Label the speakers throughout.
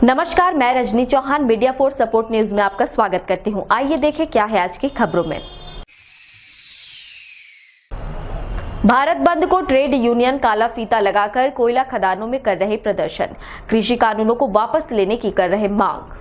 Speaker 1: नमस्कार, मैं Rajni Chauhan media force support news में आपका स्वागत करती हूं। आइए देखें क्या है आज की खबरों में। भारत बंद को ट्रेड यूनियन काला फीता लगाकर कोयला खदानों में कर रहे प्रदर्शन, कृषि कानूनों को वापस लेने की कर रहे मांग।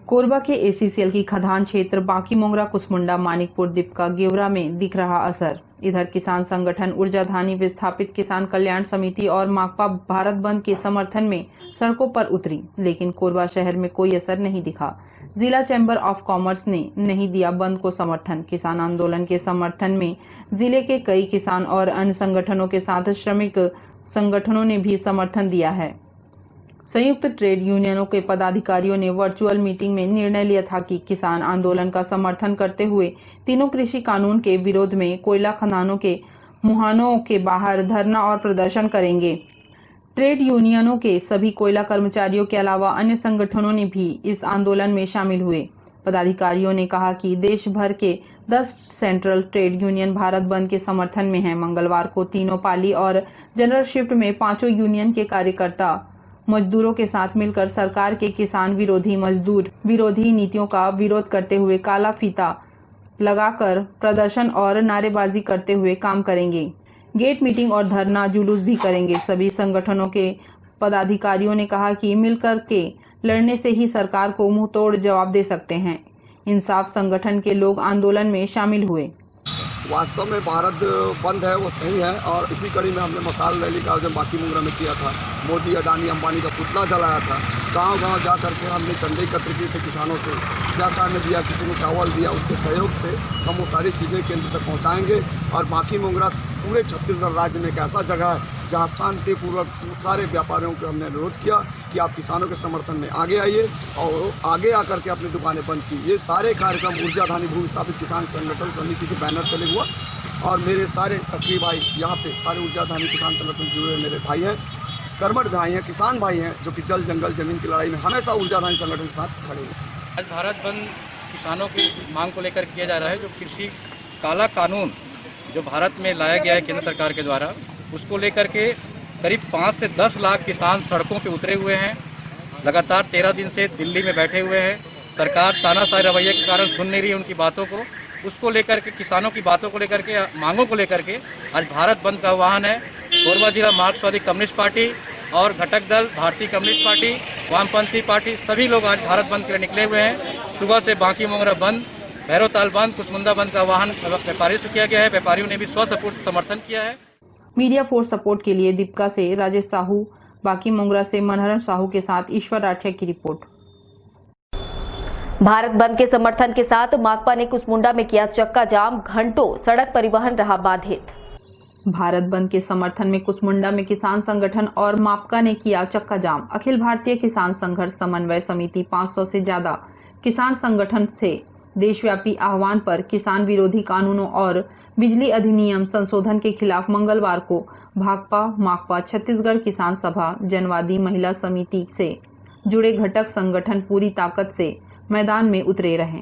Speaker 2: कोरबा के एसीसीएल की खदान क्षेत्र बाकी मोंगरा, कुसमुंडा, मानिकपुर, दीपका, गेवरा में दिख रहा असर। इधर किसान संगठन ऊर्जाधानी विस्थापित किसान कल्याण समिति और माकपा भारत बंद के समर्थन में सड़कों पर उतरी, लेकिन कोरबा शहर में कोई असर नहीं दिखा। जिला चैम्बर ऑफ कॉमर्स ने नहीं दिया बंद को समर्थन। किसान आंदोलन के समर्थन में जिले के कई किसान और अन्य संगठनों के साथ श्रमिक संगठनों ने भी समर्थन दिया है। संयुक्त ट्रेड यूनियनों के पदाधिकारियों ने वर्चुअल मीटिंग में निर्णय लिया था कि किसान आंदोलन का समर्थन करते हुए तीनों कृषि कानून के विरोध में कोयला खदानों के मुहानों के बाहर धरना और प्रदर्शन करेंगे। ट्रेड यूनियनों के सभी कोयला कर्मचारियों के अलावा अन्य संगठनों ने भी इस आंदोलन में शामिल हुए। पदाधिकारियों ने कहा कि देश भर के 10 सेंट्रल ट्रेड यूनियन भारत बंद के समर्थन में हैं। मंगलवार को तीनों पाली और जनरल शिफ्ट में 5 यूनियन के कार्यकर्ता मजदूरों के साथ मिलकर सरकार के किसान विरोधी, मजदूर विरोधी नीतियों का विरोध करते हुए काला फीता लगाकर प्रदर्शन और नारेबाजी करते हुए काम करेंगे। गेट मीटिंग और धरना जुलूस भी करेंगे। सभी संगठनों के पदाधिकारियों ने कहा कि मिलकर के लड़ने से ही सरकार को मुंहतोड़ जवाब दे सकते हैं। इंसाफ संगठन के लोग आंदोलन में शामिल हुए।
Speaker 3: वास्तव में भारत बंद है वो सही है, और इसी कड़ी में हमने मसाल रैली का आयोजन बाकी मुंगरा में किया था। मोदी, अडानी, अंबानी का पुतला जलाया था। गांव-गांव जा करके हमने चंदे एकत्र किए थे किसानों से। जैसा हमें दिया, किसी ने चावल दिया, उसके सहयोग से हम वो सारी चीज़ें केंद्र तक पहुँचाएँगे। और बाकी मुंगरा पूरे छत्तीसगढ़ राज्य में एक ऐसा जगह है जहाँ शांतिपूर्वक सारे व्यापारियों को हमने अनुरोध किया कि आप किसानों के समर्थन में आगे आइए और आगे आकर के अपनी दुकानें बंद की। ये सारे कार्यक्रम ऊर्जाधानी भू विस्थापित किसान संगठन समिति के बैनर तले हुआ, और मेरे सारे सक्रिय भाई यहाँ पे सारे ऊर्जाधानी किसान संगठन जुड़े हुए मेरे भाई हैं, कर्मठ भाई हैं, किसान भाई हैं, जो कि जल जंगल जमीन की लड़ाई में हमेशा ऊर्जाधानी संगठन के साथ खड़े हैं।
Speaker 4: आज भारत बंद किसानों की मांग को लेकर किया जा रहा है। जो कृषि काला कानून जो भारत में लाया गया है केंद्र सरकार के द्वारा, उसको लेकर के करीब 5 से 10 लाख किसान सड़कों पे उतरे हुए हैं। लगातार 13 दिन से दिल्ली में बैठे हुए हैं। सरकार तानाशाही रवैये के कारण सुन नहीं रही उनकी बातों को। उसको लेकर के, किसानों की बातों को लेकर के, मांगों को लेकर के आज भारत बंद का आह्वान है। कोरबा जिला मार्क्सवादी कम्युनिस्ट पार्टी और घटक दल भारतीय कम्युनिस्ट पार्टी, वामपंथी पार्टी, सभी लोग आज भारत बंद के लिए निकले हुए हैं। सुबह से बाकी मोंगरा बंद, भैरवताल बंद, कुसमुंडा बंद का आह्वान व्यापारियों से किया गया है। व्यापारियों ने भी स्वसस्फूर्त समर्थन किया है।
Speaker 2: मीडिया फोर्स सपोर्ट के लिए दीपका से राजेश साहू, बाकी मोंगरा से मनहरन साहू के साथ ईश्वर राठिया की रिपोर्ट।
Speaker 1: भारत बंद के समर्थन के साथ माकपा ने कुसमुंडा में किया चक्का जाम, घंटों सड़क परिवहन रहा बाधित।
Speaker 2: भारत बंद के समर्थन में कुसमुंडा में किसान संगठन और माकपा ने किया चक्का जाम। अखिल भारतीय किसान संघर्ष समन्वय समिति 500 से ज्यादा किसान संगठन से देशव्यापी आह्वान पर किसान विरोधी कानूनों और बिजली अधिनियम संशोधन के खिलाफ मंगलवार को भाकपा, माकपा, छत्तीसगढ़ किसान सभा, जनवादी महिला समिति से जुड़े घटक संगठन पूरी ताकत से मैदान में उतरे रहे।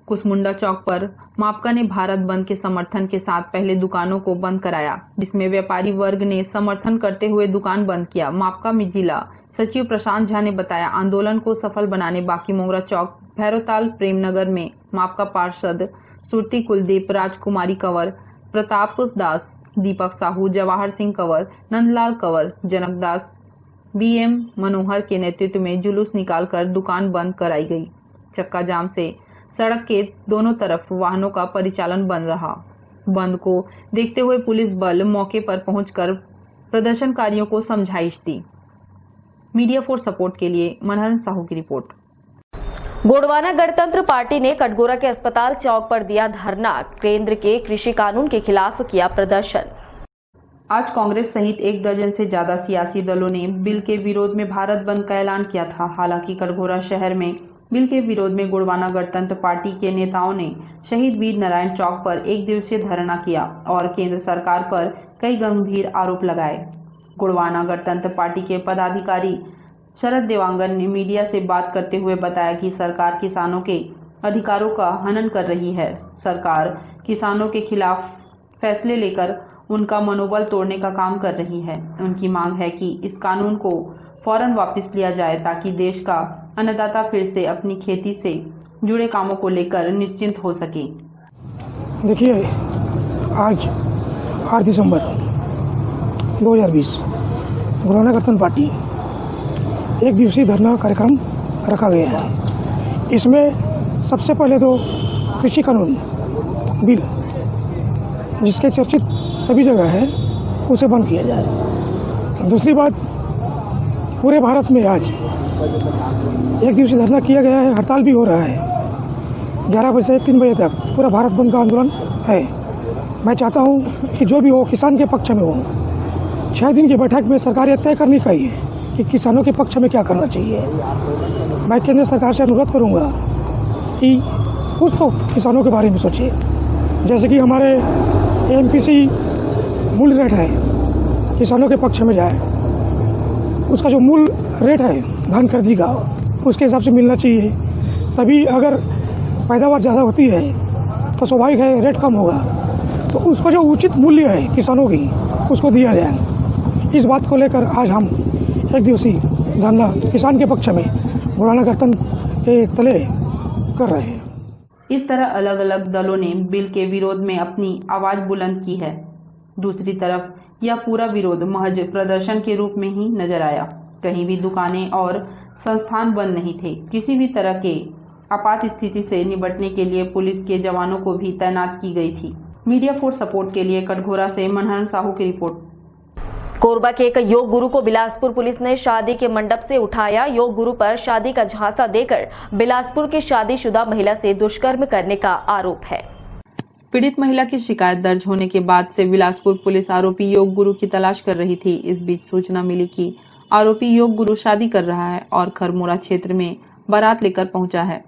Speaker 2: कुसमुंडा चौक पर माकपा ने भारत बंद के समर्थन के साथ पहले दुकानों को बंद कराया, जिसमें व्यापारी वर्ग ने समर्थन करते हुए दुकान बंद किया। माकपा में जिला सचिव प्रशांत झा ने बताया, आंदोलन को सफल बनाने बाकी मोंगरा चौक, भैरवताल, प्रेमनगर में माकपा पार्षद सुरती कुलदीप, राजकुमारी कंवर, प्रताप दास, दीपक साहू, जवाहर सिंह कंवर, नंदलाल कंवर, जनक दास, BM मनोहर के नेतृत्व में जुलूस निकालकर दुकान बंद कराई गई। चक्का जाम से सड़क के दोनों तरफ वाहनों का परिचालन बंद रहा। बंद को देखते हुए पुलिस बल मौके पर पहुंचकर प्रदर्शनकारियों को समझाइश दी। मीडिया फोर्स सपोर्ट के लिए मनहरन साहू की रिपोर्ट।
Speaker 1: गोंडवाना गणतंत्र पार्टी ने कटघोरा के अस्पताल चौक पर दिया धरना, केंद्र के कृषि कानून के खिलाफ किया प्रदर्शन।
Speaker 2: आज कांग्रेस सहित 1 दर्जन से ज्यादा सियासी दलों ने बिल के विरोध में भारत बंद का ऐलान किया था। हालांकि कटघोरा शहर में बिल के विरोध में गोंडवाना गणतंत्र पार्टी के नेताओं ने शहीद वीर नारायण चौक पर 1 दिवसीय धरना किया और केंद्र सरकार पर कई गंभीर आरोप लगाए। गोंडवाना गणतंत्र पार्टी के पदाधिकारी शरद देवांगन ने मीडिया से बात करते हुए बताया कि सरकार किसानों के अधिकारों का हनन कर रही है। सरकार किसानों के खिलाफ फैसले लेकर उनका मनोबल तोड़ने का काम कर रही है। उनकी मांग है कि इस कानून को फौरन वापस लिया जाए ताकि देश का अन्नदाता फिर से अपनी खेती से जुड़े कामों को लेकर निश्चिंत हो सके।
Speaker 5: देखिए, आज 8 दिसंबर 2020 गुलाना कर्तन पार्टी एक दिवसीय धरना कार्यक्रम रखा गया है। इसमें सबसे पहले तो कृषि कानून बिल जिसके चर्चित सभी जगह है उसे बंद किया जाए। दूसरी बात, पूरे भारत में आज एक दिवसीय धरना किया गया है, हड़ताल भी हो रहा है। 11 बजे से 3 बजे तक पूरा भारत बंद का आंदोलन है। मैं चाहता हूं कि जो भी हो किसान के पक्ष में हो। 6 दिन की बैठक में सरकार यह तय करनी चाहिए कि किसानों के पक्ष में क्या करना चाहिए। मैं केंद्र सरकार से अनुरोध करूंगा कि कुछ तो किसानों के बारे में सोचिए। जैसे कि हमारे एमपीसी मूल रेट है, किसानों के पक्ष में जाए। उसका जो मूल रेट है धान खरीदी का, उसके हिसाब से मिलना चाहिए। तभी अगर पैदावार ज़्यादा होती है तो स्वाभाविक है रेट कम होगा, तो उसका जो उचित मूल्य है किसानों की उसको दिया जाए। इस बात को लेकर आज हम एक दिवसीय धरना किसान के पक्ष में गुलाना कर्तन के तले कर रहे हैं।
Speaker 2: इस तरह अलग अलग दलों ने बिल के विरोध में अपनी आवाज बुलंद की है। दूसरी तरफ यह पूरा विरोध महज प्रदर्शन के रूप में ही नजर आया। कहीं भी दुकानें और संस्थान बंद नहीं थे। किसी भी तरह के आपात स्थिति से निपटने के लिए पुलिस के जवानों को भी तैनात की गई थी। मीडिया फोर्स सपोर्ट के लिए कटघोरा से मनहर साहू की रिपोर्ट।
Speaker 1: कोरबा के एक योग गुरु को बिलासपुर पुलिस ने शादी के मंडप से उठाया। योग गुरु पर शादी का झांसा देकर बिलासपुर की शादीशुदा महिला से दुष्कर्म करने का आरोप है।
Speaker 2: पीड़ित महिला की शिकायत दर्ज होने के बाद से बिलासपुर पुलिस आरोपी योग गुरु की तलाश कर रही थी। इस बीच सूचना मिली कि आरोपी योग गुरु शादी कर रहा है और खरमोरा क्षेत्र में बारात लेकर पहुंचा है।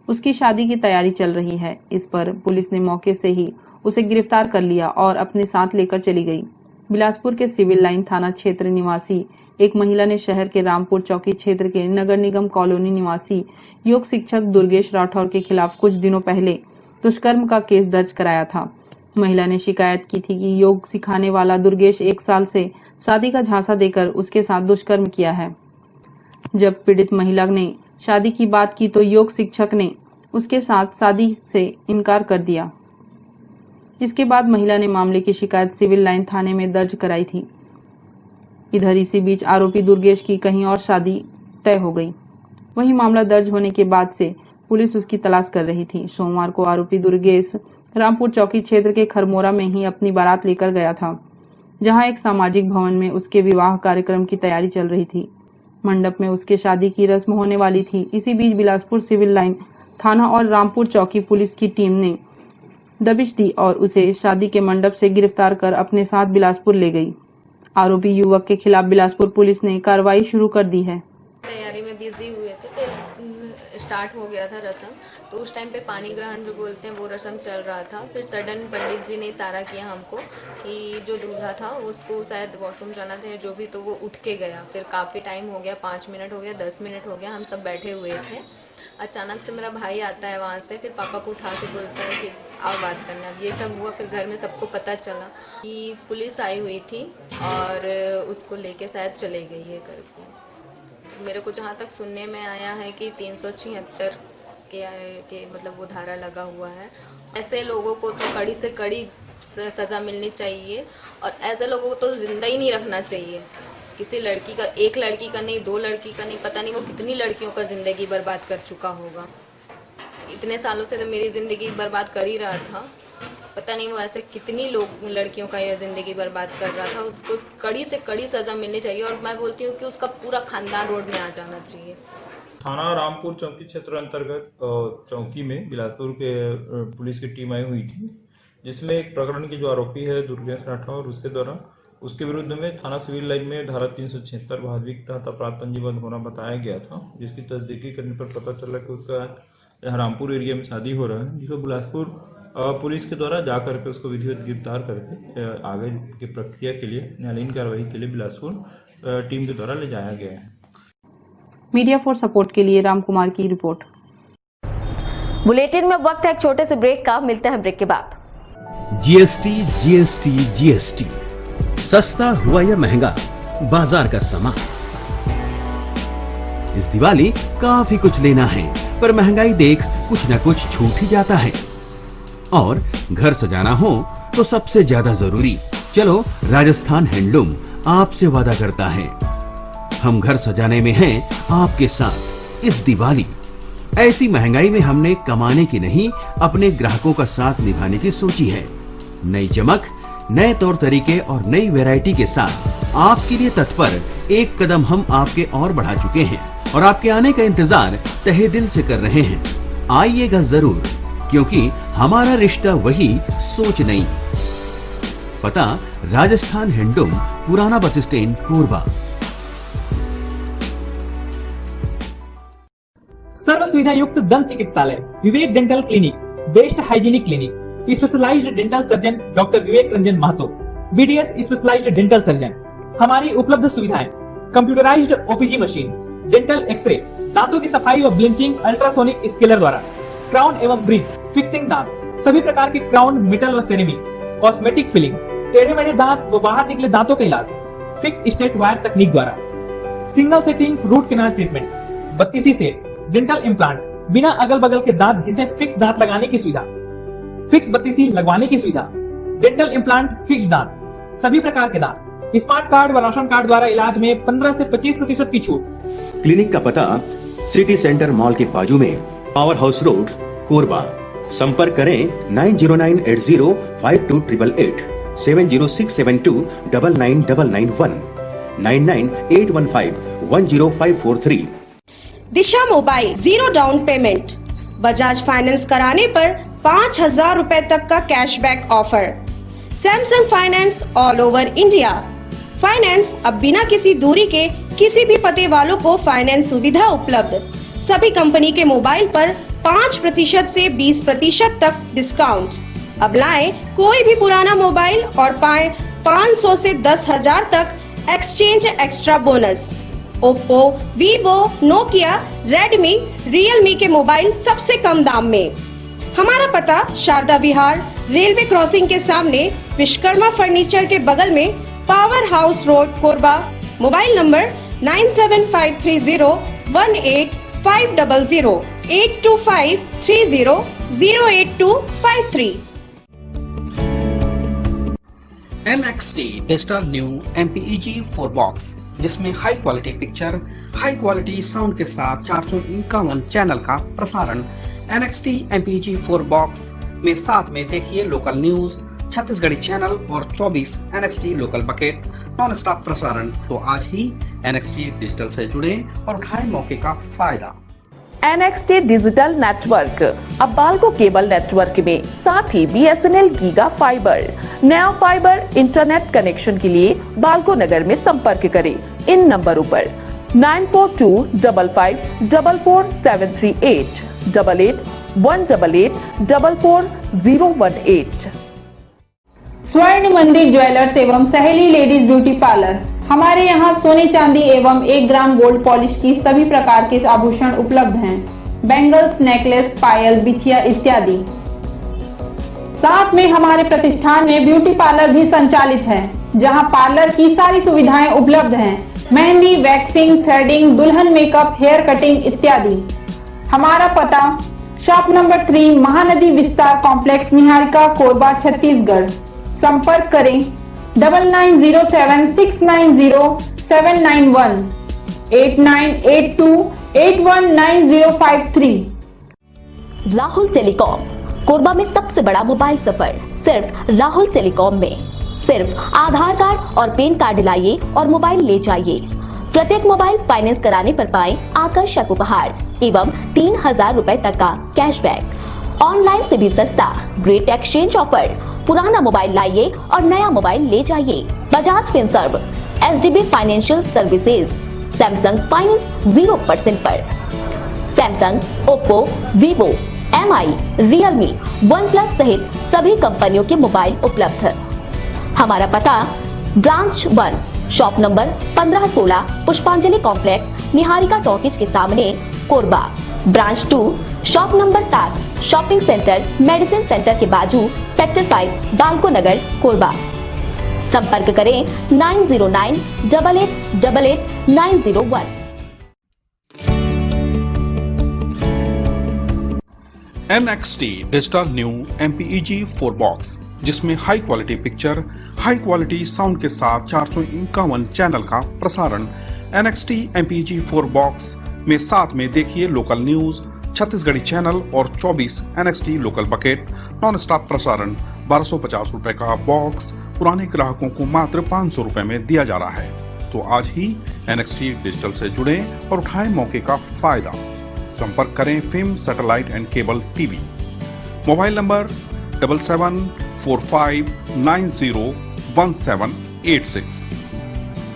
Speaker 2: उसकी शादी की तैयारी चल रही है। इस पर पुलिस ने मौके से ही उसे गिरफ्तार कर लिया और अपने साथ लेकर चली गई। बिलासपुर के सिविल लाइन थाना क्षेत्र निवासी एक महिला ने शहर के रामपुर चौकी क्षेत्र के नगर निगम कॉलोनी निवासी योग शिक्षक दुर्गेश राठौर के खिलाफ कुछ दिनों पहले दुष्कर्म का केस दर्ज कराया था। महिला ने शिकायत की थी कि योग सिखाने वाला दुर्गेश 1 साल से शादी का झांसा देकर उसके साथ दुष्कर्म किया है। जब पीड़ित महिला ने शादी की बात की तो योग शिक्षक ने उसके साथ शादी से इनकार कर दिया। इसके बाद महिला ने मामले की शिकायत सिविल लाइन थाने में दर्ज कराई थी। इधर इसी बीच आरोपी दुर्गेश की कहीं और शादी तय हो गई। वहीं मामला दर्ज होने के बाद से पुलिस उसकी तलाश कर रही थी। सोमवार को आरोपी दुर्गेश रामपुर चौकी क्षेत्र के खरमोरा में ही अपनी बारात लेकर गया था, जहां एक सामाजिक भवन में उसके विवाह कार्यक्रम की तैयारी चल रही थी। मंडप में उसके शादी की रस्म होने वाली थी। इसी बीच बिलासपुर सिविल लाइन थाना और रामपुर चौकी पुलिस की टीम ने दबिश दी और उसे शादी के मंडप से गिरफ्तार कर अपने साथ बिलासपुर ले गई। आरोपी युवक के खिलाफ बिलासपुर पुलिस ने कार्रवाई शुरू कर दी है।
Speaker 6: तैयारी में बिजी हुए थे, फिर स्टार्ट हो गया था रस्म, तो उस टाइम पे पानी ग्रहण जो बोलते हैं वो रस्म चल रहा था। फिर सडन पंडित जी ने इशारा किया हमको कि जो दूल्हा था उसको शायद वॉशरूम जाना था जो भी, तो वो उठ के गया। फिर काफ़ी टाइम हो गया, 5 मिनट हो गया, 10 मिनट हो गया, हम सब बैठे हुए थे। अचानक से मेरा भाई आता है वहाँ से, फिर पापा को उठा के बोलता है कि आओ बात करना। अब ये सब हुआ, फिर घर में सबको पता चला कि पुलिस आई हुई थी और उसको लेके शायद चले गई है करके। मेरे को जहाँ तक सुनने में आया है कि 376 के मतलब वो धारा लगा हुआ है। ऐसे लोगों को तो कड़ी से कड़ी सज़ा मिलनी चाहिए और ऐसे लोगों को तो जिंदा ही नहीं रखना चाहिए। किसी लड़की का, एक लड़की का नहीं, 2 लड़की का नहीं, पता नहीं वो कितनी लड़कियों का ज़िंदगी बर्बाद कर चुका होगा। इतने सालों से तो मेरी ज़िंदगी बर्बाद कर ही रहा था, पता नहीं वो ऐसे कितनी लड़कियों का यह ज़िंदगी बर्बाद कर रहा था। उसको कड़ी से कड़ी सज़ा मिलनी चाहिए और मैं बोलती हूँ कि उसका पूरा खानदान रोड में आ जाना चाहिए।
Speaker 7: थाना रामपुर चौकी क्षेत्र अंतर्गत चौकी में बिलासपुर के पुलिस की टीम आई हुई थी, जिसमें एक प्रकरण के जो आरोपी है दुर्गेश राठौर, उसके द्वारा उसके विरुद्ध में थाना सिविल लाइन में धारा 376 भादविक तहत अपराध पंजीबद्ध होना बताया गया था, जिसकी तस्दीकी करने पर पता चला कि उसका रामपुर एरिया में शादी हो रहा है, जिसको बिलासपुर पुलिस के द्वारा जाकर के उसको विधिवत गिरफ्तार करके आगे की प्रक्रिया के लिए, न्यायालयीन कार्रवाई के लिए बिलासपुर टीम के द्वारा ले जाया गया है।
Speaker 2: मीडिया फॉर सपोर्ट के लिए राम कुमार की रिपोर्ट।
Speaker 1: बुलेटिन में वक्त है एक छोटे से ब्रेक का, मिलते हैं ब्रेक के बाद।
Speaker 8: जीएसटी सस्ता हुआ या महंगा, बाजार का सामान इस दिवाली काफी कुछ लेना है, पर महंगाई देख कुछ न कुछ छूट ही जाता है। और घर सजाना हो तो सबसे ज्यादा जरूरी, चलो राजस्थान हैंडलूम आपसे वादा करता है, हम घर सजाने में हैं आपके साथ इस दिवाली। ऐसी महंगाई में हमने कमाने की नहीं, अपने ग्राहकों का साथ निभाने की सोची है। नई चमक, नए तौर तरीके और नई वैरायटी के साथ आपके लिए तत्पर एक कदम हम आपके और बढ़ा चुके हैं और आपके आने का इंतजार तहे दिल से कर रहे हैं। आइएगा जरूर, क्योंकि हमारा रिश्ता वही, सोच नहीं। पता राजस्थान हैंडलूम, पुराना बस स्टैंड, कोरबा।
Speaker 9: सर्व सुविधा युक्त दंत चिकित्सालय Vivek dental clinic, best hygienic clinic, specialised dental surgeon doctor Vivek Ranjan Mahato, BDS specialised dental surgeon. हमारी उपलब्ध सुविधाएं: computerised OPG machine, dental x ray, दांतों की सफाई व ब्लीचिंग अल्ट्रासोनिक स्केलर द्वारा, क्राउन एवं ब्रिज, फिक्सिंग दांत, सभी प्रकार के क्राउन, मेटल व सेरेमिक, कॉस्मेटिक फिलिंग, टेढ़े मेढ़े दांत व बाहर निकले दांतों का इलाज फिक्स स्टेट वायर तकनीक द्वारा, single setting root canal treatment, 32 set, dental implant, बिना अगल बगल के दांत घिसे फिक्स दांत लगाने की सुविधा, फिक्स 32 लगवाने की सुविधा, डेंटल इम्प्लांट, फिक्स दांत, सभी प्रकार के दांत, स्मार्ट कार्ड व राशन कार्ड द्वारा इलाज में 15 से 25% की छूट।
Speaker 8: क्लिनिक का पता सिटी सेंटर मॉल के बाजू में, पावर हाउस रोड, कोरबा। संपर्क करें 9098052888, 7067299991, 9981510543।
Speaker 10: Disha mobile, 0 down payment, Bajaj finance कराने पर 5,000 रुपए तक का cashback offer. Samsung finance all over India. Finance अब बिना किसी दूरी के किसी भी पते वालों को फाइनेंस सुविधा उपलब्ध। सभी कंपनी के मोबाइल पर 5% से 20% तक डिस्काउंट। अब लाएं कोई भी पुराना मोबाइल और पाएं 500 से 10,000 तक exchange extra bonus. Oppo, Vivo, Nokia, Redmi, Realme के मोबाइल सबसे कम दाम में। हमारा पता शारदा विहार, रेलवे क्रॉसिंग के सामने, विश्वकर्मा फर्नीचर के बगल में, power house road, Korba. Mobile number 9753018500, 8253008253।
Speaker 11: NXT digital new MPEG 4 box, जिसमें high quality picture, high quality sound के साथ 451 चैनल का प्रसारण। NXT MPEG 4 बॉक्स में साथ में देखिए लोकल न्यूज, छत्तीसगढ़ी चैनल और 24 NXT local bucket non stop प्रसारण। तो आज ही NXT डिजिटल से जुड़े और उठाएं मौके का फायदा।
Speaker 12: NXT डिजिटल नेटवर्क अब बाल्को केबल नेटवर्क में, साथ ही BSNL गीगा फाइबर। नया फाइबर इंटरनेट कनेक्शन के लिए बाल्को नगर में संपर्क करें इन नंबरों पर 9425544738, 8818844018।
Speaker 2: स्वर्ण मंदिर ज्वेलर्स एवं सहेली लेडीज ब्यूटी पार्लर। हमारे यहाँ सोने चांदी एवं 1 ग्राम गोल्ड पॉलिश की सभी प्रकार के आभूषण उपलब्ध हैं। बैंगल्स, नेकलेस, पायल, बिछिया इत्यादि। साथ में हमारे प्रतिष्ठान में ब्यूटी पार्लर भी संचालित है, जहां पार्लर की सारी सुविधाएं उपलब्ध हैं। मेहंदी, वैक्सिंग, थ्रेडिंग, दुल्हन मेकअप, हेयर कटिंग इत्यादि। हमारा पता शॉप नंबर 3, महानदी विस्तार कॉम्प्लेक्स, निहारिका, कोरबा, छत्तीसगढ़। संपर्क करें 9907690791, 8982819053।
Speaker 1: राहुल टेलीकॉम, कोरबा में सबसे बड़ा मोबाइल सफर सिर्फ राहुल टेलीकॉम में। सिर्फ आधार कार्ड और पैन कार्ड लाइए और मोबाइल ले जाइए। प्रत्येक मोबाइल फाइनेंस कराने पर पाएं आकर्षक उपहार एवं 3,000 रुपए तक का कैशबैक। ऑनलाइन से भी सस्ता ग्रेट एक्सचेंज ऑफर। पुराना मोबाइल लाइए और नया मोबाइल ले जाइए। Bajaj Finserv, HDB financial services, Samsung finance 0% पर। Samsung, Oppo, Vivo, MI, Realme, OnePlus सहित सभी कंपनियों के मोबाइल उपलब्ध है। हमारा पता ब्रांच 1, शॉप नंबर 1516, पुष्पांजलि कॉम्प्लेक्स, निहारिका टॉकीज के सामने, Korba. Branch 2, shop number 7, shopping centre, medicine centre के बाजू, सेक्टर 5, बाल्को नगर, कोरबा। संपर्क करें 9098888901।
Speaker 13: NXT digital new MPEG 4 box, जिसमें high quality picture, high quality sound के साथ 451 चैनल का प्रसारण। NXT MPEG 4 बॉक्स में साथ में देखिए लोकल न्यूज, छत्तीसगढ़ी चैनल और 24 NXT local bucket non stop प्रसारण। 1250 रुपए का बॉक्स पुराने ग्राहकों को मात्र 500 रुपए में दिया जा रहा है। तो आज ही NXT डिजिटल से जुड़े और उठाएं मौके का फायदा। संपर्क करें film satellite and cable TV. Mobile number 7745901786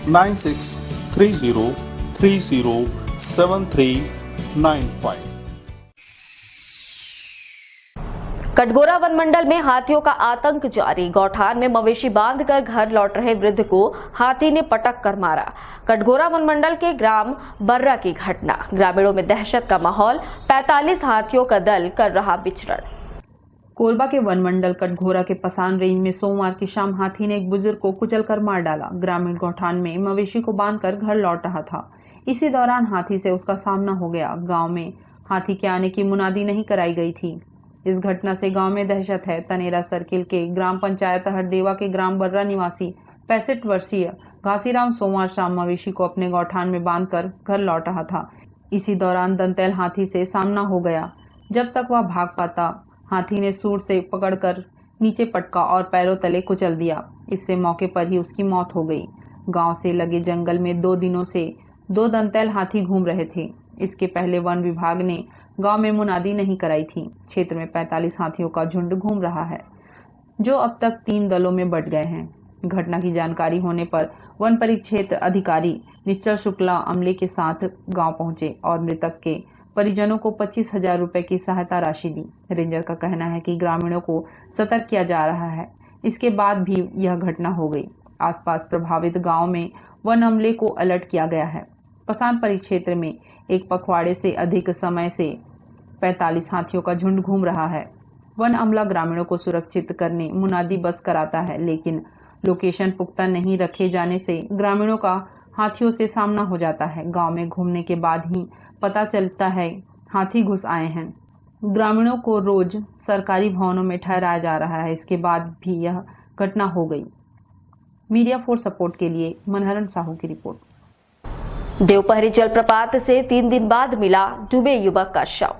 Speaker 13: 9630307395।
Speaker 1: Katghora वन मंडल में हाथियों का आतंक जारी। गौठान में मवेशी बांधकर घर लौट रहे वृद्ध को हाथी ने पटक कर मारा। कटघोरा वन मंडल के ग्राम बर्रा की घटना, ग्रामीणों में दहशत का माहौल। 45 हाथियों का दल कर रहा विचरण।
Speaker 2: कोरबा के वन मंडल कटघोरा के पसान रेंज में सोमवार की शाम हाथी ने एक बुजुर्ग को कुचलकर मार डाला। ग्रामीण गौठान में मवेशी को बांधकर घर लौट रहा था। इसी दौरान हाथी से उसका सामना हो गया। गांव में हाथी के आने की मुनादी नहीं कराई गई थी। इस घटना से गांव में दहशत है। तनेरा सर्किल के ग्राम पंचायत हरदेवा के ग्राम बर्रा निवासी 65 वर्षीय घासीराम सोमवार शाम मवेशी को अपने गौठान में बांधकर घर लौट रहा था। इसी दौरान दंतैल हाथी से सामना हो गया। जब तक वह भाग पाता, हाथी ने सूंड से पकड़कर नीचे पटका और पैरों तले कुचल दिया। इससे मौके पर ही उसकी मौत हो गई। गांव से लगे जंगल में 2 दिनों से 2 दंतैल हाथी घूम रहे थे। इसके पहले वन विभाग ने गांव में मुनादी नहीं कराई थी। क्षेत्र में 45 हाथियों का झुंड घूम रहा है, जो अब तक 3 दलों में बंट गए हैं। घटना की जानकारी होने पर वन परिक्षेत्र अधिकारी निश्चल शुक्ला अमले के साथ गांव पहुंचे और मृतक के परिजनों को 25,000 रुपए की सहायता राशि दी। रेंजर का कहना है कि ग्रामीणों को सतर्क किया जा रहा है। इसके बाद भी यह घटना हो गई। आसपास प्रभावित गांव में वन अमले को अलर्ट किया गया है। पसान परिक्षेत्र में एक पखवाड़े से अधिक समय से 45 हाथियों का झुंड घूम रहा है। वन अमला ग्रामीणों को सुरक्षित करने मुनादी बस कराता है, लेकिन लोकेशन पुख्ता नहीं रखे जाने से ग्रामीणों का हाथियों से सामना हो जाता है। गांव में घूमने के बाद ही पता चलता है हाथी घुस आए हैं। ग्रामीणों को रोज सरकारी भवनों में ठहराया जा रहा है। इसके बाद भी यह घटना हो गई। मीडिया फॉर सपोर्ट के लिए मनहरन साहू की रिपोर्ट।
Speaker 1: देवपहरी जलप्रपात से 3 दिन बाद मिला डूबे युवक का शव।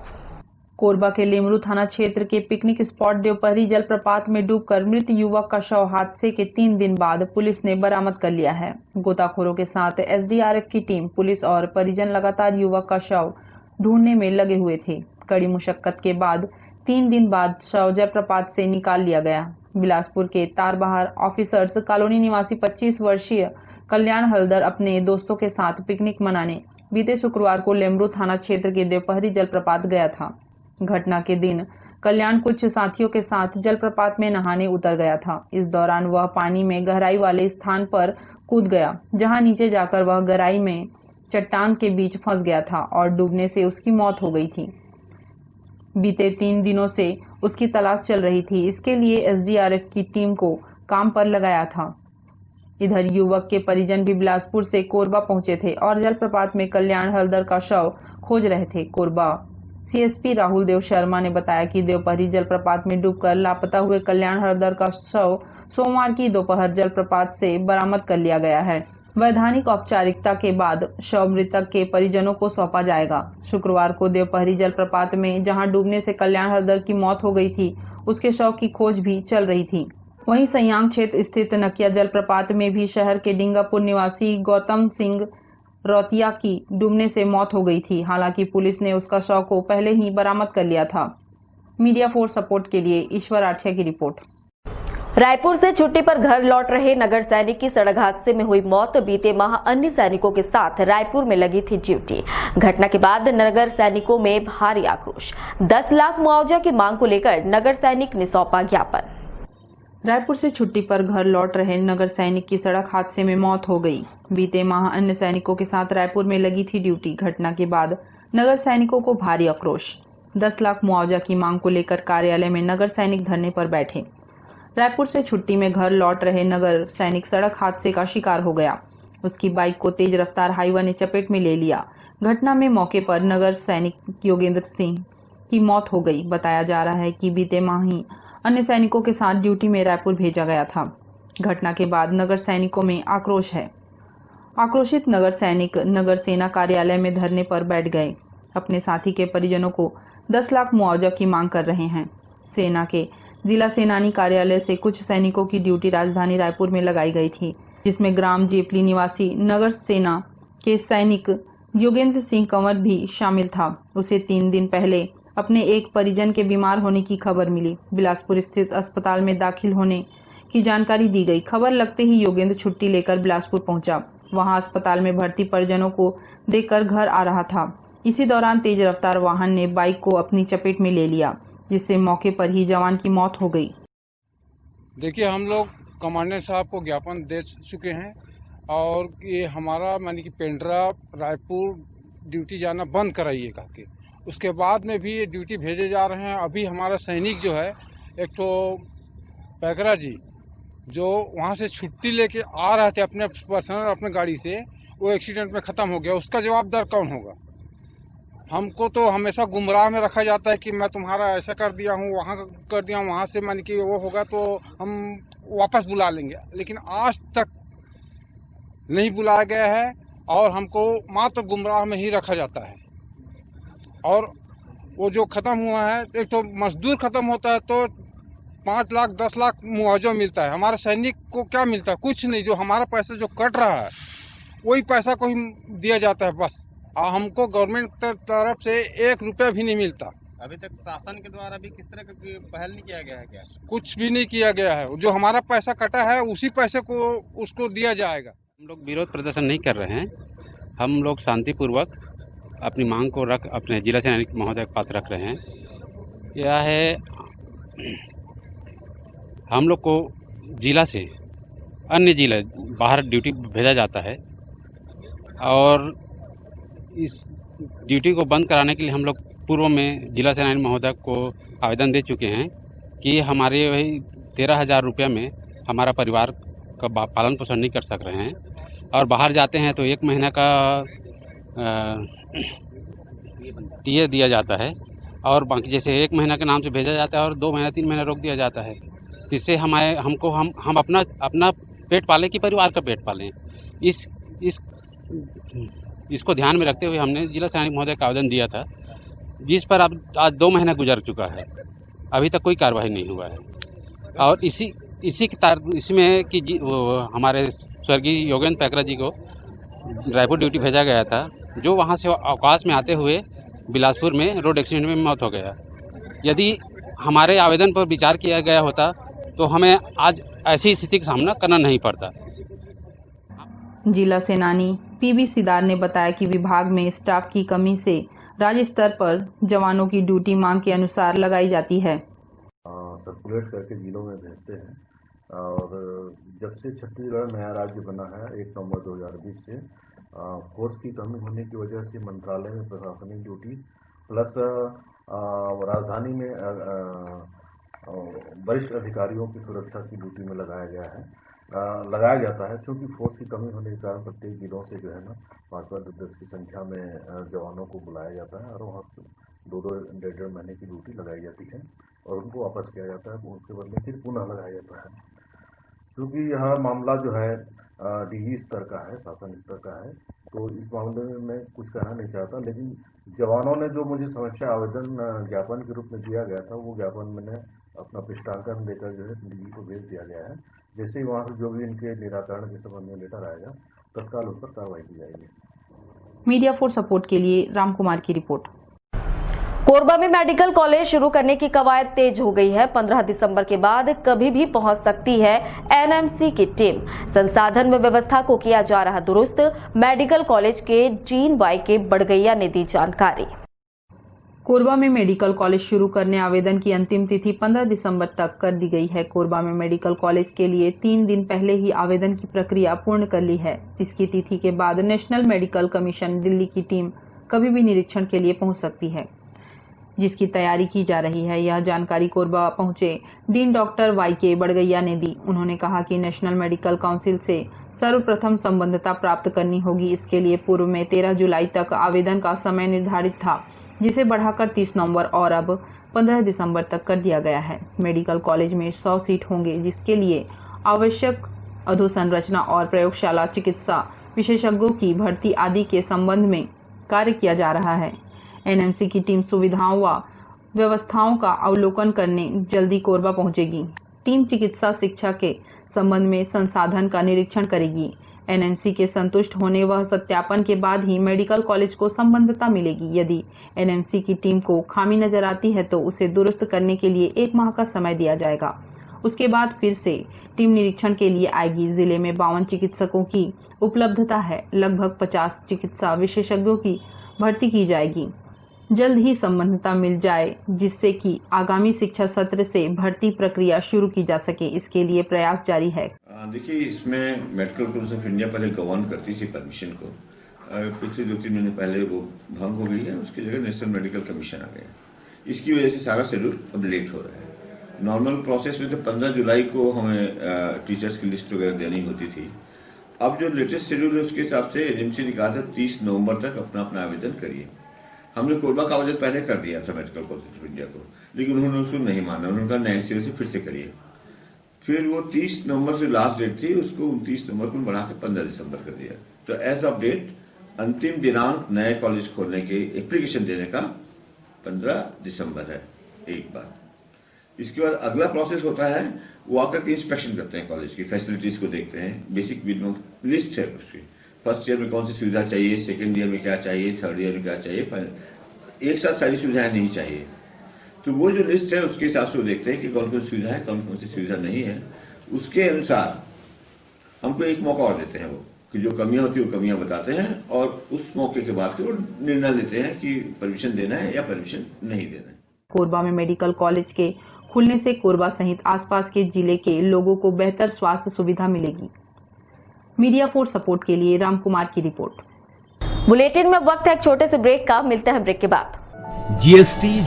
Speaker 2: कोरबा के लेमरू थाना क्षेत्र के पिकनिक स्पॉट देवपहरी जलप्रपात में डूबकर मृत युवक का शव हादसे के 3 दिन बाद पुलिस ने बरामद कर लिया है। गोताखोरों के साथ SDRF की टीम, पुलिस और परिजन लगातार युवक का शव ढूंढने में लगे हुए थे। कड़ी मुशक्कत के बाद 3 दिन बाद शव जलप्रपात से निकाल लिया गया। बिलासपुर के तारबहार ऑफिसर्स कॉलोनी निवासी 25 वर्षीय कल्याण हलदर अपने दोस्तों के साथ पिकनिक मनाने बीते शुक्रवार को लेमरू थाना क्षेत्र के देवपहरी जलप्रपात गया था। घटना के दिन कल्याण कुछ साथियों के साथ जलप्रपात में नहाने उतर गया था। इस दौरान वह पानी में गहराई वाले स्थान पर कूद गया, जहां नीचे जाकर वह गहराई में चट्टान के बीच फंस गया था और डूबने से उसकी मौत हो गई थी। बीते 3 दिनों से उसकी तलाश चल रही थी। इसके लिए SDRF की टीम को काम पर लगाया था। इधर युवक के परिजन भी बिलासपुर से कोरबा पहुंचे थे और जलप्रपात में कल्याण हलदर का शव खोज रहे थे। कोरबा CSP राहुल देव शर्मा ने बताया कि देवपहरी जलप्रपात में डूबकर लापता हुए कल्याण हलदर का शव सोमवार की दोपहर जलप्रपात से बरामद कर लिया गया है। वैधानिक औपचारिकता के बाद शव मृतक के परिजनों को सौंपा जाएगा। शुक्रवार को देवपहरी जलप्रपात में जहां डूबने से कल्याण हलदर की मौत हो गई थी, उसके शव की खोज भी चल रही थी। वहीं सयांग क्षेत्र स्थित नकिया जलप्रपात में भी शहर के डिंगापुर निवासी गौतम सिंह रौतिया की डूबने से मौत हो गई थी। हालांकि पुलिस ने उसका शव को पहले ही बरामद कर लिया था। मीडिया फॉर सपोर्ट के लिए ईश्वर आठिया की रिपोर्ट।
Speaker 1: रायपुर से छुट्टी पर घर लौट रहे नगर सैनिक की सड़क हादसे में हुई मौत। बीते माह अन्य सैनिकों के साथ रायपुर में लगी थी ड्यूटी। घटना के बाद नगर सैनिकों में भारी आक्रोश। 10 लाख मुआवजा की मांग को लेकर नगर सैनिक ने सौंपा ज्ञापन।
Speaker 2: रायपुर से छुट्टी पर घर लौट रहे नगर सैनिक की सड़क हादसे में मौत हो गई। बीते माह अन्य सैनिकों के साथ रायपुर में लगी थी ड्यूटी। घटना के बाद नगर सैनिकों को भारी आक्रोश। 10 लाख मुआवजा की मांग को लेकर कार्यालय में नगर सैनिक धरने पर बैठे। रायपुर से छुट्टी में घर लौट रहे नगर सैनिक सड़क हादसे का शिकार हो गया। उसकी बाइक को तेज रफ्तार हाईवा ने चपेट में ले लिया। घटना में मौके पर नगर सैनिक योगेंद्र सिंह की मौत हो गई। बताया जा रहा है कि बीते माह ही अन्य सैनिकों के साथ ड्यूटी में रायपुर भेजा गया था। घटना के बाद नगर सैनिकों में आक्रोश है। आक्रोशित नगर सैनिक नगर सेना कार्यालय में धरने पर बैठ गए। अपने साथी के परिजनों को 10 लाख मुआवजा की मांग कर रहे हैं। सेना के जिला सेनानी कार्यालय से कुछ सैनिकों की ड्यूटी राजधानी रायपुर में लगाई गई थी, जिसमें ग्राम जेपली निवासी नगर सेना के सैनिक योगेंद्र सिंह कंवर भी शामिल था। उसे 3 दिन पहले अपने एक परिजन के बीमार होने की खबर मिली। बिलासपुर स्थित अस्पताल में दाखिल होने की जानकारी दी गई। खबर लगते ही योगेंद्र छुट्टी लेकर बिलासपुर पहुंचा। वहां अस्पताल में भर्ती परिजनों को देखकर घर आ रहा था। इसी दौरान तेज रफ्तार वाहन ने बाइक को अपनी चपेट में ले लिया, जिससे मौके पर ही जवान की मौत हो गई।
Speaker 14: देखिए, हम लोग कमांडेंट साहब को ज्ञापन दे चुके हैं और ये हमारा मानी कि पेंड्रा रायपुर ड्यूटी जाना बंद कराइए कहा के, उसके बाद में भी ये ड्यूटी भेजे जा रहे हैं। अभी हमारा सैनिक जो है एक तो पैकरा जी, जो वहाँ से छुट्टी लेके आ रहे थे अपने पर्सनल अपने गाड़ी से, वो एक्सीडेंट में ख़त्म हो गया। उसका जवाबदार कौन होगा? हमको तो हमेशा गुमराह में रखा जाता है कि मैं तुम्हारा ऐसा कर दिया हूँ, वहाँ कर दिया हूँ, वहाँ से मान कि वो होगा तो हम वापस बुला लेंगे, लेकिन आज तक नहीं बुलाया गया है और हमको मात्र गुमराह में ही रखा जाता है। और वो जो ख़त्म हुआ है, एक तो मजदूर ख़त्म होता है तो 5 लाख 10 लाख मुआवजा मिलता है। हमारे सैनिक को क्या मिलता है? कुछ नहीं। जो हमारा पैसा जो कट रहा है वही पैसा को ही दिया जाता है बस। और हमको गवर्नमेंट तरफ से 1 रुपया भी नहीं मिलता।
Speaker 15: अभी तक शासन के द्वारा भी किस तरह का पहल नहीं किया गया है क्या?
Speaker 14: कुछ भी नहीं किया गया है। जो हमारा पैसा कटा है उसी पैसे को उसको दिया जाएगा।
Speaker 15: हम लोग विरोध प्रदर्शन नहीं कर रहे हैं। हम लोग शांतिपूर्वक अपनी मांग को अपने जिला सेनानी महोदय के पास रख रहे हैं। यह है, हम लोग को जिला से अन्य जिले बाहर ड्यूटी भेजा जाता है और इस ड्यूटी को बंद कराने के लिए हम लोग पूर्व में जिला सेनानी महोदय को आवेदन दे चुके हैं कि हमारे वही 13,000 रुपये में हमारा परिवार का पालन पोषण नहीं कर सक रहे हैं और बाहर जाते हैं तो 1 महीना का टीए दिया जाता है और बाकी जैसे 1 महीना के नाम से भेजा जाता है और 2 महीना 3 महीना रोक दिया जाता है। इससे हम अपना पेट पालें कि परिवार का पेट पालें, इसको ध्यान में रखते हुए हमने जिला सेनानी महोदय का आवेदन दिया था, जिस पर अब आज 2 महीना गुजर चुका है, अभी तक कोई कार्रवाई नहीं हुआ है। और इसमें कि हमारे स्वर्गीय योगेंद्र पैकरा जी को रायपुर ड्यूटी भेजा गया था, जो वहाँ से अवकाश में आते हुए बिलासपुर में रोड एक्सीडेंट में मौत हो गया। यदि हमारे आवेदन पर विचार किया गया होता तो हमें आज ऐसी स्थिति का सामना करना नहीं पड़ता।
Speaker 2: जिला सेनानी पीबी सिदार ने बताया कि विभाग में स्टाफ की कमी से राज्य स्तर पर जवानों की ड्यूटी मांग के अनुसार लगाई जाती है।
Speaker 16: सर्कुलेट करके जिलों में भेजते हैं और जब से छत्तीसगढ़ नया राज्य बना है 1 नवंबर 2020 से फोर्स की कमी होने की वजह से मंत्रालय में प्रशासनिक ड्यूटी प्लस राजधानी में वरिष्ठ अधिकारियों की सुरक्षा की ड्यूटी में लगाया जाता है, क्योंकि फोर्स की कमी होने के कारण प्रत्येक जिलों से जो है ना 5-10 की संख्या में जवानों को बुलाया जाता है और वहाँ 2-2 महीने की ड्यूटी लगाई जाती है और उनको वापस किया जाता है। उसके बदले फिर पुनः लगाया जाता है। क्योंकि यह मामला जो है डीजी स्तर का है, शासन स्तर का है, तो इस मामले में मैं कुछ कहना नहीं चाहता, लेकिन जवानों ने जो मुझे समस्या आवेदन ज्ञापन के रूप में दिया गया था, वो ज्ञापन मैंने अपना पृष्ठांकन देकर जो है डीजी को भेज दिया गया है। जैसे ही वहाँ से जो भी इनके निराकरण के संबंध में लेटर आएगा, तत्काल उस पर कार्रवाई की जाएगी।
Speaker 2: मीडिया फॉर सपोर्ट के लिए राम कुमार की रिपोर्ट।
Speaker 1: कोरबा में मेडिकल कॉलेज शुरू करने की कवायद तेज हो गई है। 15 दिसंबर के बाद कभी भी पहुंच सकती है एनएमसी की टीम। संसाधन में व्यवस्था को किया जा रहा दुरुस्त। मेडिकल कॉलेज के डीन वाई के बड़गैया ने दी जानकारी।
Speaker 2: कोरबा में मेडिकल कॉलेज शुरू करने आवेदन की अंतिम तिथि 15 दिसंबर तक कर दी गई है। कोरबा में मेडिकल कॉलेज के लिए 3 दिन पहले ही आवेदन की प्रक्रिया पूर्ण कर ली है, जिसकी तिथि के बाद नेशनल मेडिकल कमीशन दिल्ली की टीम कभी भी निरीक्षण के लिए पहुंच सकती है, जिसकी तैयारी की जा रही है। यह जानकारी कोरबा पहुंचे डीन डॉक्टर वाई के बड़गैया ने दी। उन्होंने कहा कि नेशनल मेडिकल काउंसिल से सर्वप्रथम संबद्धता प्राप्त करनी होगी। इसके लिए पूर्व में 13 जुलाई तक आवेदन का समय निर्धारित था, जिसे बढ़ाकर 30 नवंबर और अब 15 दिसंबर तक कर दिया गया है। मेडिकल कॉलेज में 100 सीट होंगे, जिसके लिए आवश्यक अधोसंरचना और प्रयोगशाला, चिकित्सा विशेषज्ञों की भर्ती आदि के संबंध में कार्य किया जा रहा है। एनएमसी की टीम सुविधाओं व व्यवस्थाओं का अवलोकन करने जल्दी कोरबा पहुंचेगी। टीम चिकित्सा शिक्षा के संबंध में संसाधन का निरीक्षण करेगी। एनएमसी के संतुष्ट होने व सत्यापन के बाद ही मेडिकल कॉलेज को संबद्धता मिलेगी। यदि एनएमसी की टीम को खामी नजर आती है तो उसे दुरुस्त करने के लिए 1 माह का समय दिया जाएगा। उसके बाद फिर से टीम निरीक्षण के लिए आएगी। जिले में 52 चिकित्सकों की उपलब्धता है। लगभग 50 चिकित्सा विशेषज्ञों की भर्ती की जाएगी। जल्द ही संबद्धता मिल जाए, जिससे कि आगामी शिक्षा सत्र से भर्ती प्रक्रिया शुरू की जा सके। इसके लिए प्रयास जारी है।
Speaker 17: देखिए, इसमें मेडिकल कॉलेज ऑफ इंडिया पहले गवर्न करती थी परमिशन को। पिछले 2-3 महीने पहले वो भंग हो गई है। उसकी जगह नेशनल मेडिकल कमीशन आ गया। इसकी वजह से सारा शेड्यूल अब लेट हो रहा है। नॉर्मल प्रोसेस में तो 15 जुलाई को हमें टीचर्स की लिस्ट वगैरह देनी होती थी। अब जो लेटेस्ट शेड्यूल है उसके हिसाब से एजेंसी ने कहा था 30 नवंबर तक अपना आवेदन करिए। हमने कोरबा का आवेदन पहले कर दिया था मेडिकल कॉलेज ऑफ इंडिया को, लेकिन उन्होंने उसको नहीं माना। उन्होंने कहा नए सिरे से फिर से करिए। फिर वो 30 नवंबर से लास्ट डेट थी, उसको 29 नवंबर को बढ़ा के 15 दिसंबर कर दिया। तो एज ऑफ डेट अंतिम दिनांक नए कॉलेज खोलने के एप्लीकेशन देने का 15 दिसंबर है। एक बात। इसके बाद अगला प्रोसेस होता है, वो आकर के इंस्पेक्शन करते हैं, कॉलेज की फैसिलिटीज को देखते हैं। बेसिक मिनिमम लिस्ट है उसकी। फर्स्ट ईयर में कौन सी सुविधा चाहिए, सेकेंड ईयर में क्या चाहिए, थर्ड ईयर में क्या चाहिए। एक साथ सारी सुविधाएं नहीं चाहिए। तो वो जो लिस्ट है उसके हिसाब से वो देखते हैं कि कौन कौन सी सुविधा है, कौन कौन सी सुविधा नहीं है। उसके अनुसार हमको 1 मौका और देते हैं। वो कि जो कमियां होती है वो कमियां बताते हैं और उस मौके के बाद वो निर्णय लेते हैं कि परमिशन देना है या परमिशन नहीं देना है।
Speaker 2: कोरबा में मेडिकल कॉलेज के खुलने से कोरबा सहित आसपास के जिले के लोगों को बेहतर स्वास्थ्य सुविधा मिलेगी। मीडिया फोर्स सपोर्ट के लिए राम कुमार की रिपोर्ट।
Speaker 1: बुलेटिन में वक्त है एक छोटे से ब्रेक का। मिलते हैं ब्रेक के बाद।
Speaker 8: जीएसटी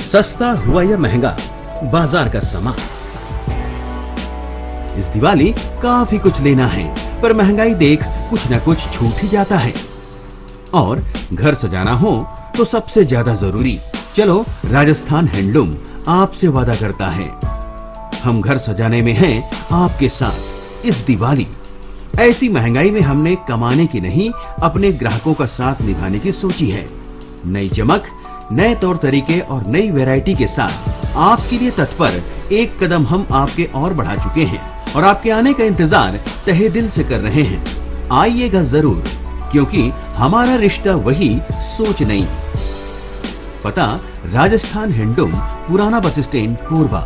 Speaker 8: सस्ता हुआ या महंगा, बाजार का सामान। इस दिवाली काफी कुछ लेना है, पर महंगाई देख कुछ न कुछ छूट ही जाता है। और घर सजाना हो तो सबसे ज्यादा जरूरी, चलो राजस्थान हैंडलूम आपसे वादा करता है, हम घर सजाने में हैं आपके साथ इस दिवाली। ऐसी महंगाई में हमने कमाने की नहीं, अपने ग्राहकों का साथ निभाने की सोची है। नई चमक, नए तौर तरीके और नई वैरायटी के साथ आपके लिए तत्पर एक कदम हम आपके और बढ़ा चुके हैं और आपके आने का इंतजार तहे दिल से कर रहे हैं। आइएगा जरूर, क्योंकि हमारा रिश्ता वही, सोच नहीं। पता राजस्थान हैंडलूम, पुराना बस स्टैंड, कोरबा।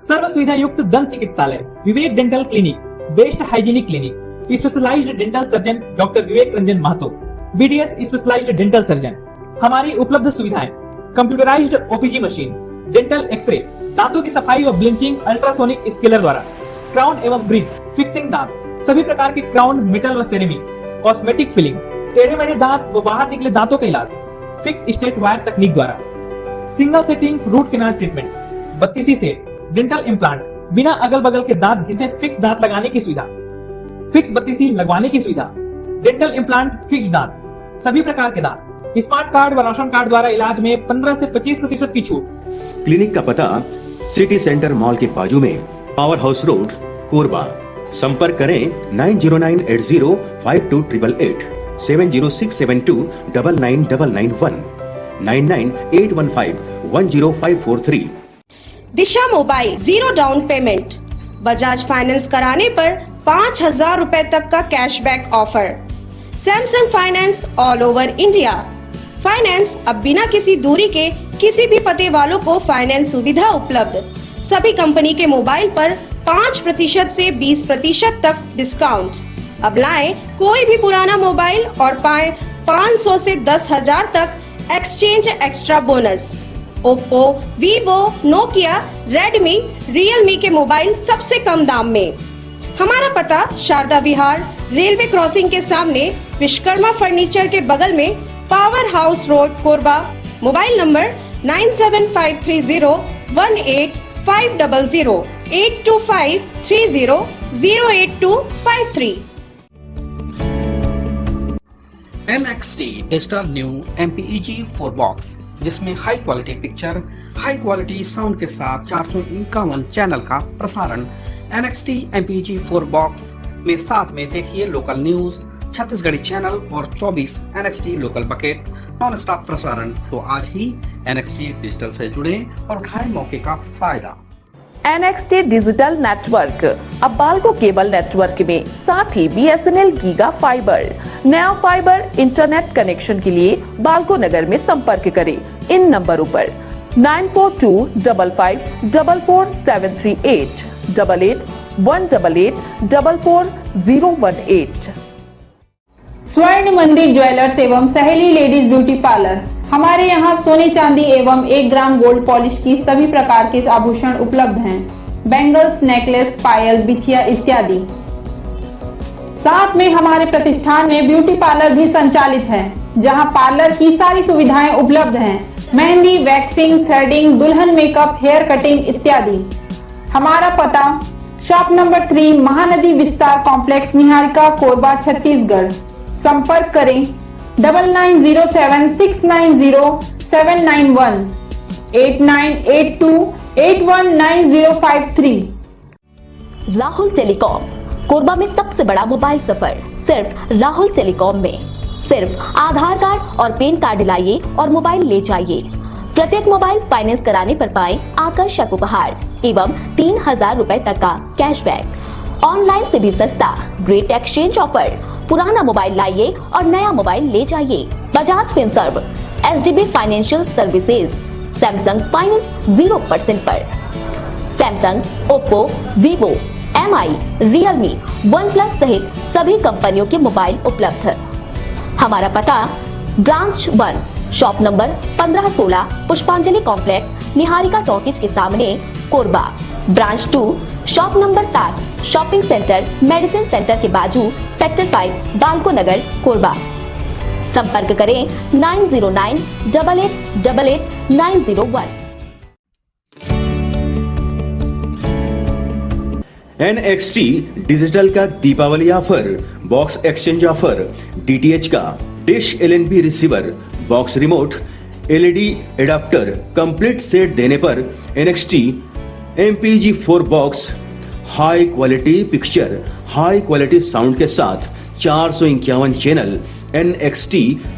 Speaker 9: सर्व सुविधा युक्त दंत चिकित्सालय Vivek dental clinic, best hygienic clinic, specialised dental surgeon doctor Vivek Ranjan Mahato, BDS specialised dental surgeon. हमारी उपलब्ध सुविधाएं: computerised OPG machine, dental x ray, दांतों की सफाई व ब्लिंचिंग अल्ट्रासोनिक स्केलर द्वारा, क्राउन एवं ब्रिज, फिक्सिंग दांत, सभी प्रकार के क्राउन, मेटल व सेरेमिक, कॉस्मेटिक फिलिंग, टेढ़े मेढ़े दांत व बाहर निकले दांतों का इलाज, फिक्स स्टेट वायर तकनीक द्वारा, single setting root canal treatment, 32 set, dental implant, बिना अगल बगल के दांत घिसे फिक्स दांत लगाने की सुविधा, फिक्स 32 लगवाने की सुविधा, डेंटल इम्प्लांट, फिक्स दांत, सभी प्रकार के दांत, स्मार्ट कार्ड व राशन कार्ड द्वारा इलाज में 15 से 25% की छूट।
Speaker 18: क्लिनिक का पता सिटी सेंटर मॉल के बाजू में, पावर हाउस रोड, कोरबा। संपर्क करें 9098052888, 7067299991, 9981510543।
Speaker 10: Disha mobile 0 down payment, Bajaj finance कराने पर 5,000 रुपए तक का cashback offer. Samsung finance all over India. Finance अब बिना किसी दूरी के किसी भी पते वालों को फाइनेंस सुविधा उपलब्ध। सभी कंपनी के मोबाइल पर 5% से 20% तक डिस्काउंट। अब लाएं कोई भी पुराना मोबाइल और पाएं 500 से 10,000 तक exchange extra bonus. Oppo, Vivo, Nokia, Redmi, Realme के मोबाइल सबसे कम दाम में। हमारा पता शारदा विहार, रेलवे क्रॉसिंग के सामने, विश्वकर्मा फर्नीचर के बगल में, power house road, Korba. Mobile number 9753018188। 500-825-30-08253।
Speaker 11: NXT digital new MPEG 4 box, जिसमें high quality picture, high quality sound के साथ 451 चैनल का प्रसारण। NXT MPEG 4 बॉक्स में साथ में देखिए लोकल न्यूज, छत्तीसगढ़ी चैनल और 24 NXT local bucket non stop प्रसारण। तो आज ही NXT डिजिटल से जुड़े और उठाएं मौके का फायदा।
Speaker 12: NXT डिजिटल नेटवर्क अब बाल्को केबल नेटवर्क में साथ ही BSNL गीगा फाइबर, नया फाइबर इंटरनेट कनेक्शन के लिए बाल्को नगर में संपर्क करें इन नंबरों पर 9425544738, 8818844018।
Speaker 2: स्वर्ण मंदिर ज्वेलर्स एवं सहेली लेडीज ब्यूटी पार्लर। हमारे यहाँ सोने चांदी एवं 1 ग्राम गोल्ड पॉलिश की सभी प्रकार के आभूषण उपलब्ध हैं। बैंगल्स, नेकलेस, पायल, बिछिया इत्यादि। साथ में हमारे प्रतिष्ठान में ब्यूटी पार्लर भी संचालित है, जहां पार्लर की सारी सुविधाएं उपलब्ध हैं। मेहंदी, वैक्सिंग, थ्रेडिंग, दुल्हन मेकअप, हेयर कटिंग इत्यादि। हमारा पता शॉप नंबर 3 महानदी विस्तार कॉम्प्लेक्स, निहारिका, कोरबा, छत्तीसगढ़। संपर्क करें 9907690791 8982819053।
Speaker 1: राहुल टेलीकॉम, कोरबा में सबसे बड़ा मोबाइल सफर सिर्फ राहुल टेलीकॉम में। सिर्फ आधार कार्ड और पैन कार्ड लाइए और मोबाइल ले जाइए। प्रत्येक मोबाइल फाइनेंस कराने पर पाएं आकर्षक उपहार एवं 3000 रुपए तक का कैशबैक। ऑनलाइन से भी सस्ता ग्रेट एक्सचेंज ऑफर। पुराना मोबाइल लाइए और नया मोबाइल ले जाइए। Bajaj Finserv, HDB financial services, Samsung finance 0% पर। Samsung, Oppo, Vivo, MI, Realme, OnePlus सहित सभी कंपनियों के मोबाइल उपलब्ध। हमारा पता ब्रांच 1 शॉप नंबर 1516 पुष्पांजलि कॉम्प्लेक्स, निहारिका टॉकीज के सामने, Korba. Branch 2 shop number 7 shopping centre medicine centre के बाजू, सेक्टर 5 बाल्को नगर, कोरबा। संपर्क करें 9098888901।
Speaker 18: NXT डिजिटल का Deepawali offer, box exchange offer, DTH का dish LNB receiver, box remote, LED adapter complete set देने पर NXT MPEG 4 बॉक्स high quality picture, high quality sound के साथ 451 चैनल NXT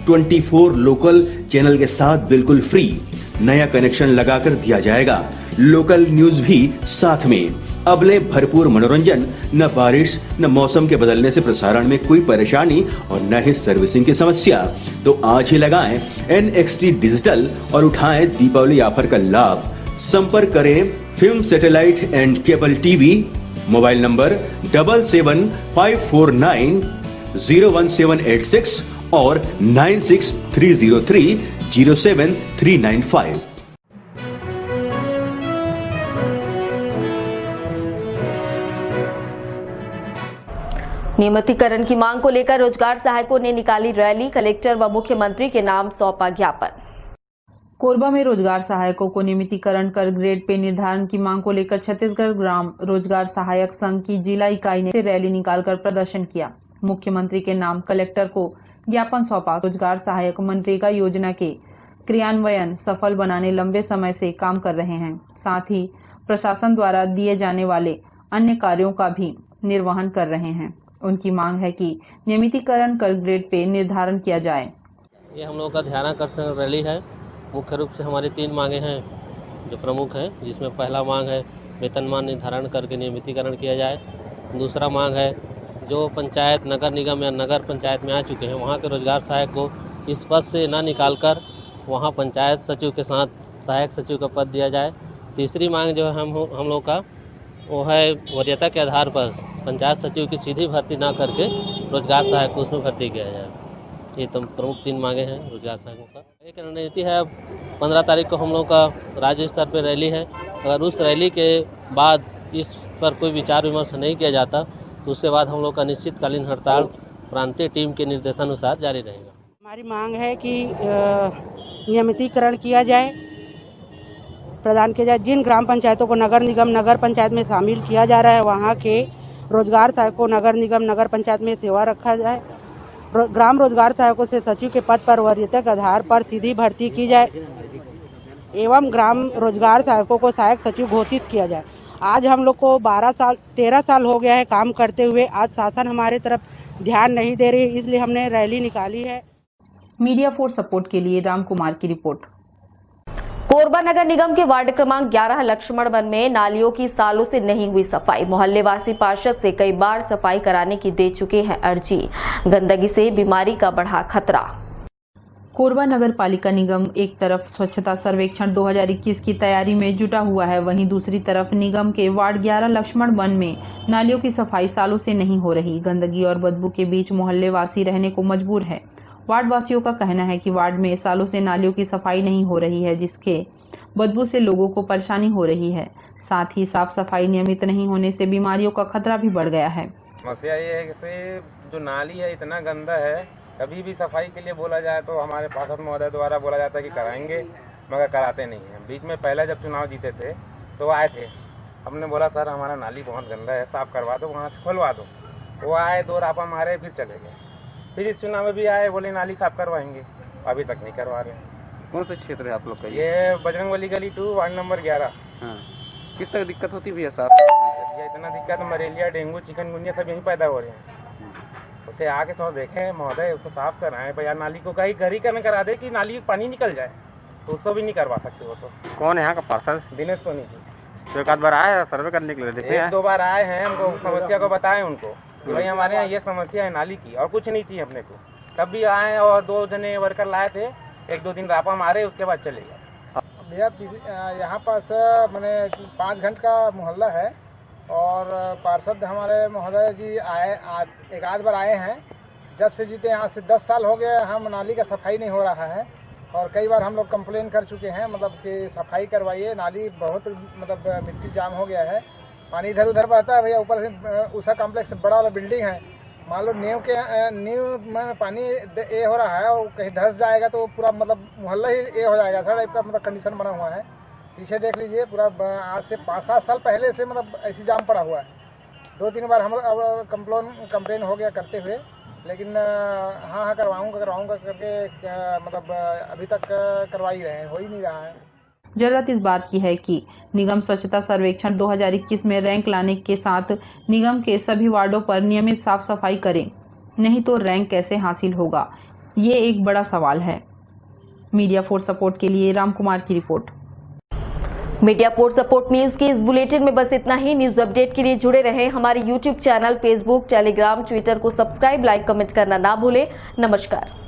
Speaker 18: 24 लोकल चैनल के साथ बिल्कुल फ्री। नया कनेक्शन लगाकर दिया जाएगा। लोकल न्यूज भी साथ में। अबले भरपूर मनोरंजन, न बारिश न मौसम के बदलने से प्रसारण में कोई परेशानी और न ही सर्विसिंग की समस्या। तो आज ही लगाएं NXT डिजिटल और उठाएं दीपावली ऑफर का लाभ। संपर्क करें film satellite and cable TV, mobile number 7754901786 और 9630307395।
Speaker 1: नियमितीकरण की मांग को लेकर रोजगार सहायकों ने निकाली रैली, कलेक्टर व मुख्यमंत्री के नाम सौंपा ज्ञापन।
Speaker 2: कोरबा में रोजगार सहायकों को नियमितीकरण कर ग्रेड पे निर्धारण की मांग को लेकर छत्तीसगढ़ ग्राम रोजगार सहायक संघ की जिला इकाई ने रैली निकालकर प्रदर्शन किया। मुख्यमंत्री के नाम कलेक्टर को ज्ञापन सौंपा। रोजगार सहायक मनरेगा योजना के क्रियान्वयन सफल बनाने लंबे समय से काम कर रहे हैं, साथ ही प्रशासन द्वारा दिए जाने वाले अन्य कार्यों का भी निर्वहन कर रहे हैं। उनकी मांग है कि नियमितीकरण कर ग्रेड पे निर्धारण किया जाए।
Speaker 19: ये हम लोगों का ध्यानाकर्षण रैली है। मुख्य रूप से हमारी 3 मांगे हैं जो प्रमुख हैं, जिसमें पहला मांग है वेतनमान निर्धारण करके नियमितीकरण किया जाए। दूसरा मांग है जो पंचायत, नगर निगम या नगर पंचायत में आ चुके हैं वहाँ के रोजगार सहायक को इस पद से न निकालकर वहाँ पंचायत सचिव के साथ सहायक सचिव का पद दिया जाए। तीसरी मांग जो है हम लोग का वो है वरीयता के आधार पर पंचायत सचिव की सीधी भर्ती ना करके रोजगार सहायक को उसमें भर्ती किया जाए। ये तो प्रमुख 3 मांगे हैं रोजगार सहायकों का। एक रणनीति है, 15 तारीख को हम लोग का राज्य स्तर पर रैली है। अगर उस रैली के बाद इस पर कोई विचार विमर्श नहीं किया जाता तो उसके बाद हम लोग का निश्चितकालीन हड़ताल प्रांतीय टीम के निर्देशानुसार जारी रहेगा।
Speaker 20: हमारी मांग है कि नियमितीकरण किया जाए प्रदान किया जाए। जिन ग्राम पंचायतों को नगर निगम नगर पंचायत में शामिल किया जा रहा है वहाँ के रोजगार सहायक को नगर निगम नगर पंचायत में सेवा रखा जाए। ग्राम रोजगार सहायकों से सचिव के पद पर वरीयता के आधार पर सीधी भर्ती की जाए एवं ग्राम रोजगार सहायकों को सहायक सचिव घोषित किया जाए। आज हम लोग को 13 साल हो गया है काम करते हुए। आज शासन हमारे तरफ ध्यान नहीं दे रही, इसलिए हमने रैली निकाली है।
Speaker 2: मीडिया फॉर सपोर्ट के लिए राम कुमार की रिपोर्ट।
Speaker 1: कोरबा नगर निगम के वार्ड क्रमांक 11 लक्ष्मण वन में नालियों की सालों से नहीं हुई सफाई। मोहल्ले वासी पार्षद से कई बार सफाई कराने की दे चुके हैं अर्जी। गंदगी से बीमारी का बढ़ा खतरा।
Speaker 2: कोरबा नगर पालिका निगम एक तरफ स्वच्छता सर्वेक्षण 2021 की तैयारी में जुटा हुआ है, वहीं दूसरी तरफ निगम के वार्ड 11 लक्ष्मण वन में नालियों की सफाई सालों से नहीं हो रही। गंदगी और बदबू के बीच मोहल्ले वासी रहने को मजबूर है। वार्ड वासियों का कहना है कि वार्ड में सालों से नालियों की सफाई नहीं हो रही है, जिसके बदबू से लोगों को परेशानी हो रही है। साथ ही साफ सफाई नियमित नहीं होने से बीमारियों का खतरा भी बढ़ गया है।
Speaker 21: समस्या ये है कि जो नाली है इतना गंदा है, कभी भी सफाई के लिए बोला जाए तो हमारे पार्षद महोदय द्वारा बोला जाता है कि कराएंगे, मगर कराते नहीं हैं। बीच में पहले जब चुनाव जीते थे तो आए थे, हमने बोला सर हमारा नाली बहुत गंदा है, साफ करवा दो, वहाँ से खुलवा दो। वो आए, 2 रापा मारे, फिर चले गए। फिर इस चुनाव में भी आए, बोले नाली साफ करवाएंगे, अभी तक नहीं करवा रहे।
Speaker 22: कौन सा क्षेत्र है आप लोग का?
Speaker 21: ये बजरंगबली गली 2 वार्ड नंबर 11।
Speaker 22: हाँ। किस तरह दिक्कत होती है साफ?
Speaker 21: ये इतना दिक्कत, मलेरिया, डेंगू, चिकनगुनिया सब यहीं पैदा हो रहे हैं। उसे आके थोड़ा देखें महोदय, उसको साफ कराएं भैया। नाली को कहीं घर ही करा दे कि नाली पानी निकल जाए, तो उसको भी नहीं करवा सकते वो तो।
Speaker 22: कौन है यहाँ का पार्षद?
Speaker 21: दिनेश सोनी जी।
Speaker 22: तो एक आध बार आए हैं सर्वे करने के लिए? देखे
Speaker 21: 1-2 बार आए हैं, हमको समस्या को बताएं उनको कि भाई हमारे यहाँ ये समस्या है नाली की, और कुछ नहीं चाहिए अपने को। तब भी आए और 2 जने वर्कर लाए थे, 1-2 दिन रापा मारे, उसके बाद चले गए।
Speaker 23: भैया यहाँ पास मैंने 5 घंटे का मोहल्ला है और पार्षद हमारे महोदय जी आए, एक आध बार आए हैं। जब से जीते यहाँ से 10 साल हो गए, हम नाली का सफाई नहीं हो रहा है और कई बार हम लोग कंप्लेन कर चुके हैं, मतलब कि सफाई करवाइए। नाली बहुत मतलब मिट्टी जाम हो गया है, पानी इधर उधर बहता है भैया। ऊपर से उषा कॉम्प्लेक्स बड़ा वाला बिल्डिंग है, मान लो नींव में पानी ये हो रहा है और कहीं धंस जाएगा तो पूरा मतलब मोहल्ला ही ये हो जाएगा। ऐसा टाइप का मतलब कंडीशन बना हुआ है। पीछे देख लीजिए, पूरा आज से 5-7 साल पहले से मतलब ऐसी जाम पड़ा हुआ है। 2-3 बार हम अब कंप्लेन हो गया करते हुए, लेकिन हाँ करवाऊंगा करके मतलब अभी तक करवा ही रहे हैं, हो ही नहीं रहा है।
Speaker 2: जरूरत इस बात की है कि निगम स्वच्छता सर्वेक्षण 2021 में रैंक लाने के साथ निगम के सभी वार्डों पर नियमित साफ सफाई करें, नहीं तो रैंक कैसे हासिल होगा, ये एक बड़ा सवाल है। मीडिया फॉर सपोर्ट के लिए राम कुमार की report.
Speaker 1: Media for support news के इस बुलेटिन में बस इतना ही। न्यूज अपडेट के लिए जुड़े रहें हमारे YouTube channel, Facebook, Telegram, Twitter को सब्सक्राइब, लाइक, कमेंट करना ना भूलें। नमस्कार।